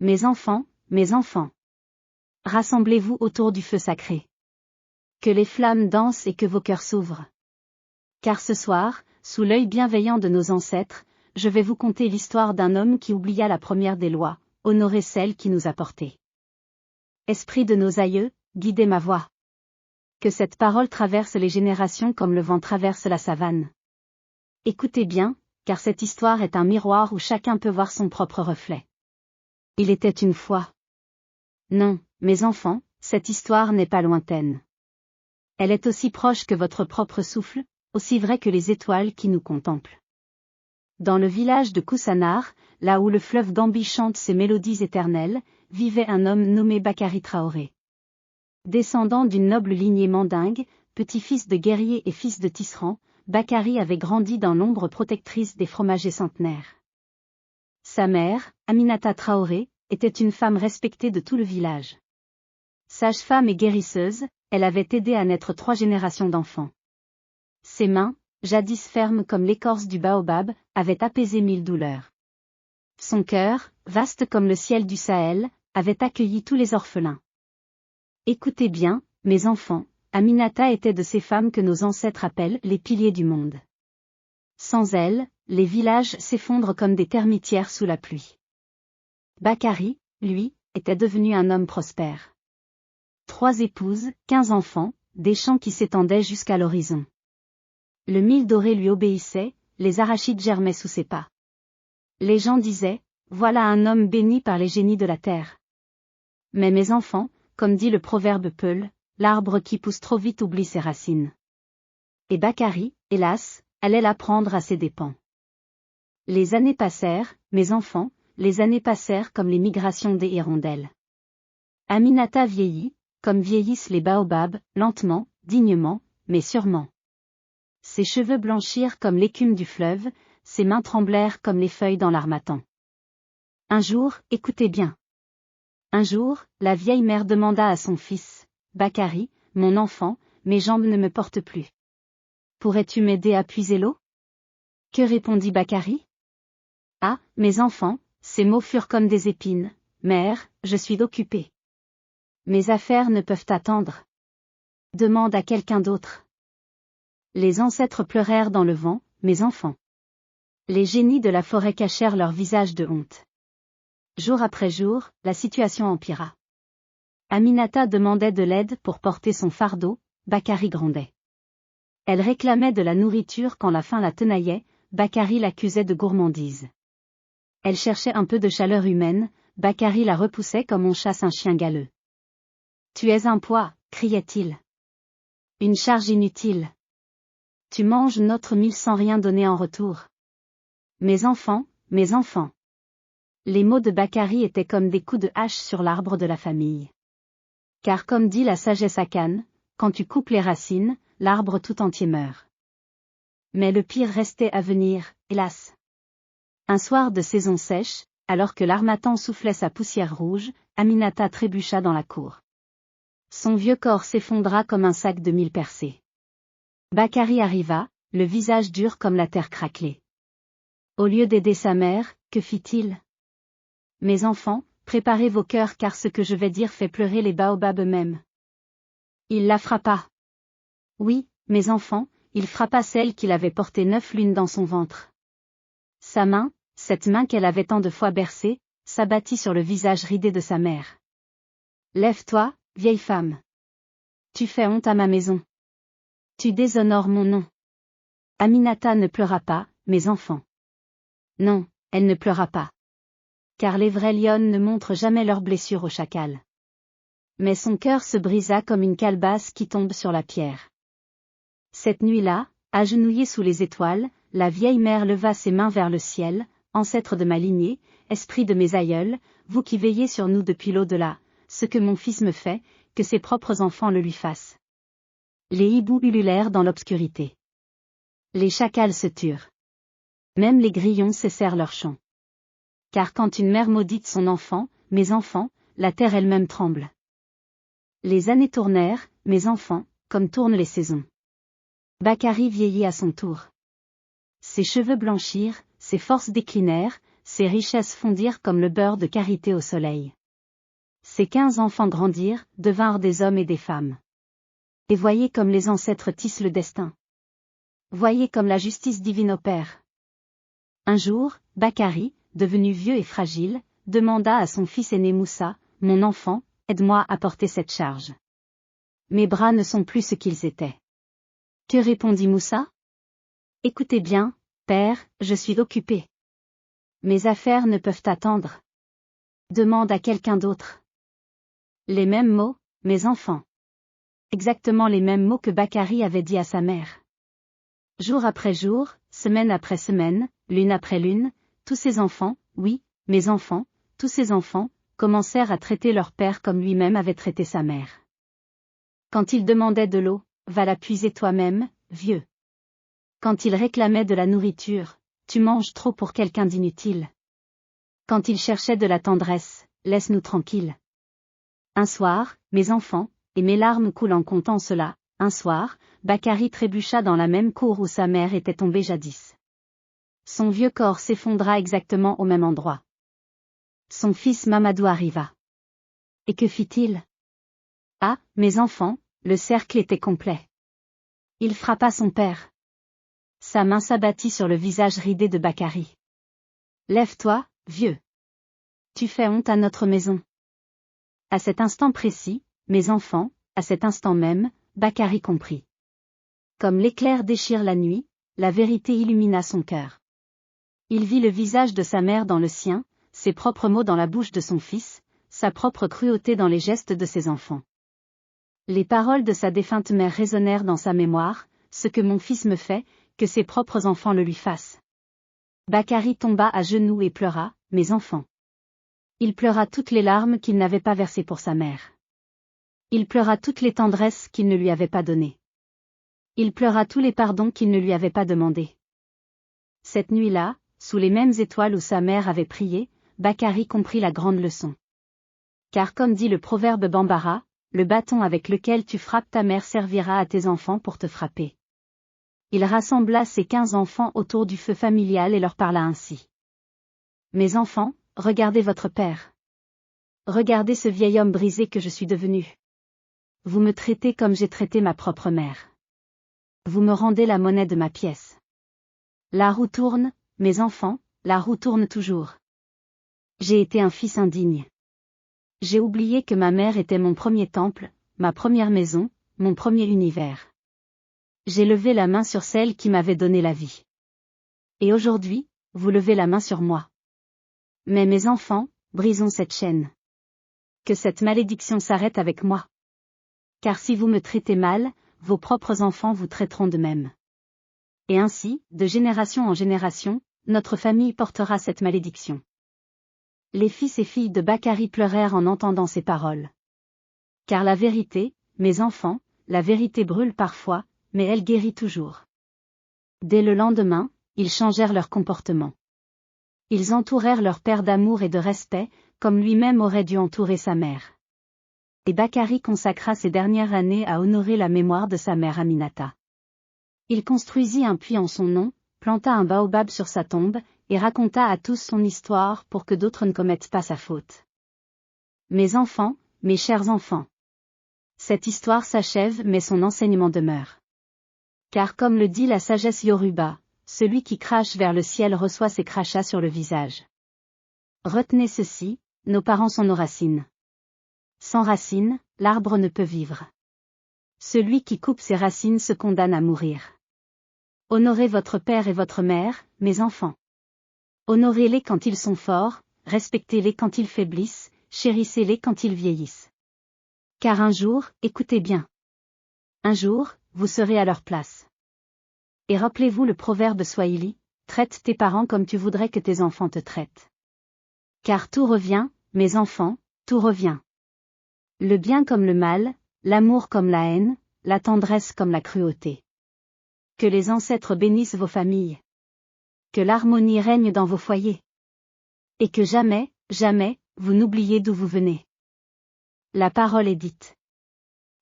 mes enfants. Rassemblez-vous autour du feu sacré. Que les flammes dansent et que vos cœurs s'ouvrent. Car ce soir, sous l'œil bienveillant de nos ancêtres, je vais vous conter l'histoire d'un homme qui oublia la première des lois, honorer celle qui nous a portés. Esprit de nos aïeux, guidez ma voix. Que cette parole traverse les générations comme le vent traverse la savane. Écoutez bien, car cette histoire est un miroir où chacun peut voir son propre reflet. Il était une fois. Non, mes enfants, cette histoire n'est pas lointaine. Elle est aussi proche que votre propre souffle, aussi vraie que les étoiles qui nous contemplent. Dans le village de Koussanar, là où le fleuve Gambie chante ses mélodies éternelles, vivait un homme nommé Bakary Traoré. Descendant d'une noble lignée mandingue, petit-fils de guerrier et fils de tisserand, Bakary avait grandi dans l'ombre protectrice des fromagers centenaires. Sa mère, Aminata Traoré, était une femme respectée de tout le village. Sage-femme et guérisseuse, elle avait aidé à naître 3 générations d'enfants. Ses mains, jadis fermes comme l'écorce du baobab, avaient apaisé 1000 douleurs. Son cœur, vaste comme le ciel du Sahel, avait accueilli tous les orphelins. Écoutez bien, mes enfants, Aminata était de ces femmes que nos ancêtres appellent les piliers du monde. Sans elle, les villages s'effondrent comme des termitières sous la pluie. Bakary, lui, était devenu un homme prospère. 3 épouses, 15 enfants, des champs qui s'étendaient jusqu'à l'horizon. Le mil doré lui obéissait, les arachides germaient sous ses pas. Les gens disaient, voilà un homme béni par les génies de la terre. Mais mes enfants, comme dit le proverbe Peul, l'arbre qui pousse trop vite oublie ses racines. Et Bakary, hélas, allait l'apprendre à ses dépens. Les années passèrent, mes enfants, les années passèrent comme les migrations des hirondelles. Aminata vieillit, comme vieillissent les baobabs, lentement, dignement, mais sûrement. Ses cheveux blanchirent comme l'écume du fleuve, ses mains tremblèrent comme les feuilles dans l'harmattan. Un jour, écoutez bien. Un jour, la vieille mère demanda à son fils, « Bakary, mon enfant, mes jambes ne me portent plus. Pourrais-tu m'aider à puiser l'eau ?» Que répondit Bakary ? « Ah, mes enfants, ces mots furent comme des épines, mère, je suis occupé. Mes affaires ne peuvent attendre. Demande à quelqu'un d'autre. » Les ancêtres pleurèrent dans le vent, mes enfants. Les génies de la forêt cachèrent leur visage de honte. Jour après jour, la situation empira. Aminata demandait de l'aide pour porter son fardeau, Bakary grondait. Elle réclamait de la nourriture quand la faim la tenaillait, Bakary l'accusait de gourmandise. Elle cherchait un peu de chaleur humaine, Bakary la repoussait comme on chasse un chien galeux. « Tu es un poids, criait-il. Une charge inutile. Tu manges notre mil sans rien donner en retour. Mes enfants, mes enfants. » Les mots de Bakary étaient comme des coups de hache sur l'arbre de la famille. Car comme dit la sagesse akane, quand tu coupes les racines, l'arbre tout entier meurt. Mais le pire restait à venir, hélas. Un soir de saison sèche, alors que l'harmattan soufflait sa poussière rouge, Aminata trébucha dans la cour. Son vieux corps s'effondra comme un sac de 1000 percées. Bakary arriva, le visage dur comme la terre craquelée. Au lieu d'aider sa mère, que fit-il ? Mes enfants, préparez vos cœurs car ce que je vais dire fait pleurer les baobabs eux-mêmes. Il la frappa. Oui, mes enfants, il frappa celle qu'il avait portée 9 lunes dans son ventre. Sa main, cette main qu'elle avait tant de fois bercée, s'abattit sur le visage ridé de sa mère. Lève-toi, vieille femme. Tu fais honte à ma maison. Tu déshonores mon nom. Aminata ne pleura pas, mes enfants. Non, elle ne pleura pas. Car les vraies lionnes ne montrent jamais leurs blessures au chacal. Mais son cœur se brisa comme une calebasse qui tombe sur la pierre. Cette nuit-là, agenouillée sous les étoiles, la vieille mère leva ses mains vers le ciel, ancêtre de ma lignée, esprit de mes aïeuls, vous qui veillez sur nous depuis l'au-delà, ce que mon fils me fait, que ses propres enfants le lui fassent. Les hiboux ululèrent dans l'obscurité. Les chacals se turent. Même les grillons cessèrent leur chant. Car quand une mère maudite son enfant, mes enfants, la terre elle-même tremble. Les années tournèrent, mes enfants, comme tournent les saisons. Bakary vieillit à son tour. Ses cheveux blanchirent, ses forces déclinèrent, ses richesses fondirent comme le beurre de karité au soleil. Ses 15 enfants grandirent, devinrent des hommes et des femmes. Et voyez comme les ancêtres tissent le destin. Voyez comme la justice divine opère. Un jour, Bakari, devenu vieux et fragile, demanda à son fils aîné Moussa, « Mon enfant, aide-moi à porter cette charge. Mes bras ne sont plus ce qu'ils étaient. » Que répondit Moussa? « Écoutez bien, père, je suis occupé. Mes affaires ne peuvent attendre. Demande à quelqu'un d'autre. » Les mêmes mots, mes enfants. Exactement les mêmes mots que Bakari avait dit à sa mère. Jour après jour, semaine après semaine, lune après lune, tous ses enfants, oui, mes enfants, tous ses enfants, commencèrent à traiter leur père comme lui-même avait traité sa mère. Quand il demandait de l'eau, va la puiser toi-même, vieux. Quand il réclamait de la nourriture, tu manges trop pour quelqu'un d'inutile. Quand il cherchait de la tendresse, laisse-nous tranquilles. Un soir, mes enfants, et mes larmes coulent en comptant cela, un soir, Bakari trébucha dans la même cour où sa mère était tombée jadis. Son vieux corps s'effondra exactement au même endroit. Son fils Mamadou arriva. Et que fit-il? Ah, mes enfants, le cercle était complet. Il frappa son père. Sa main s'abattit sur le visage ridé de Bakari. Lève-toi, vieux. Tu fais honte à notre maison. À cet instant précis, mes enfants, à cet instant même, Bakari comprit. Comme l'éclair déchire la nuit, la vérité illumina son cœur. Il vit le visage de sa mère dans le sien, ses propres mots dans la bouche de son fils, sa propre cruauté dans les gestes de ses enfants. Les paroles de sa défunte mère résonnèrent dans sa mémoire, ce que mon fils me fait, que ses propres enfants le lui fassent. Bakari tomba à genoux et pleura, mes enfants. Il pleura toutes les larmes qu'il n'avait pas versées pour sa mère. Il pleura toutes les tendresses qu'il ne lui avait pas données. Il pleura tous les pardons qu'il ne lui avait pas demandés. Cette nuit-là, sous les mêmes étoiles où sa mère avait prié, Bakari comprit la grande leçon. Car comme dit le proverbe Bambara, le bâton avec lequel tu frappes ta mère servira à tes enfants pour te frapper. Il rassembla ses 15 enfants autour du feu familial et leur parla ainsi. Mes enfants, regardez votre père. Regardez ce vieil homme brisé que je suis devenu. Vous me traitez comme j'ai traité ma propre mère. Vous me rendez la monnaie de ma pièce. La roue tourne, mes enfants, la roue tourne toujours. J'ai été un fils indigne. J'ai oublié que ma mère était mon premier temple, ma première maison, mon premier univers. J'ai levé la main sur celle qui m'avait donné la vie. Et aujourd'hui, vous levez la main sur moi. Mais mes enfants, brisons cette chaîne. Que cette malédiction s'arrête avec moi. Car si vous me traitez mal, vos propres enfants vous traiteront de même. Et ainsi, de génération en génération, notre famille portera cette malédiction. Les fils et filles de Bakari pleurèrent en entendant ces paroles. Car la vérité, mes enfants, la vérité brûle parfois, mais elle guérit toujours. Dès le lendemain, ils changèrent leur comportement. Ils entourèrent leur père d'amour et de respect, comme lui-même aurait dû entourer sa mère. Et Bakari consacra ses dernières années à honorer la mémoire de sa mère Aminata. Il construisit un puits en son nom, planta un baobab sur sa tombe, et raconta à tous son histoire pour que d'autres ne commettent pas sa faute. Mes enfants, mes chers enfants. Cette histoire s'achève mais son enseignement demeure. Car comme le dit la sagesse Yoruba, celui qui crache vers le ciel reçoit ses crachats sur le visage. Retenez ceci, nos parents sont nos racines. Sans racines, l'arbre ne peut vivre. Celui qui coupe ses racines se condamne à mourir. Honorez votre père et votre mère, mes enfants. Honorez-les quand ils sont forts, respectez-les quand ils faiblissent, chérissez-les quand ils vieillissent. Car un jour, écoutez bien. Un jour, vous serez à leur place. Et rappelez-vous le proverbe Swahili, traite tes parents comme tu voudrais que tes enfants te traitent. Car tout revient, mes enfants, tout revient. Le bien comme le mal, l'amour comme la haine, la tendresse comme la cruauté. Que les ancêtres bénissent vos familles. Que l'harmonie règne dans vos foyers. Et que jamais, jamais, vous n'oubliez d'où vous venez. La parole est dite.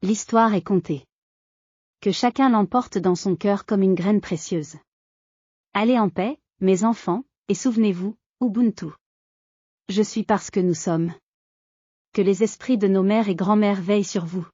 L'histoire est contée. Que chacun l'emporte dans son cœur comme une graine précieuse. Allez en paix, mes enfants, et souvenez-vous, Ubuntu. Je suis parce que nous sommes. Que les esprits de nos mères et grand-mères veillent sur vous.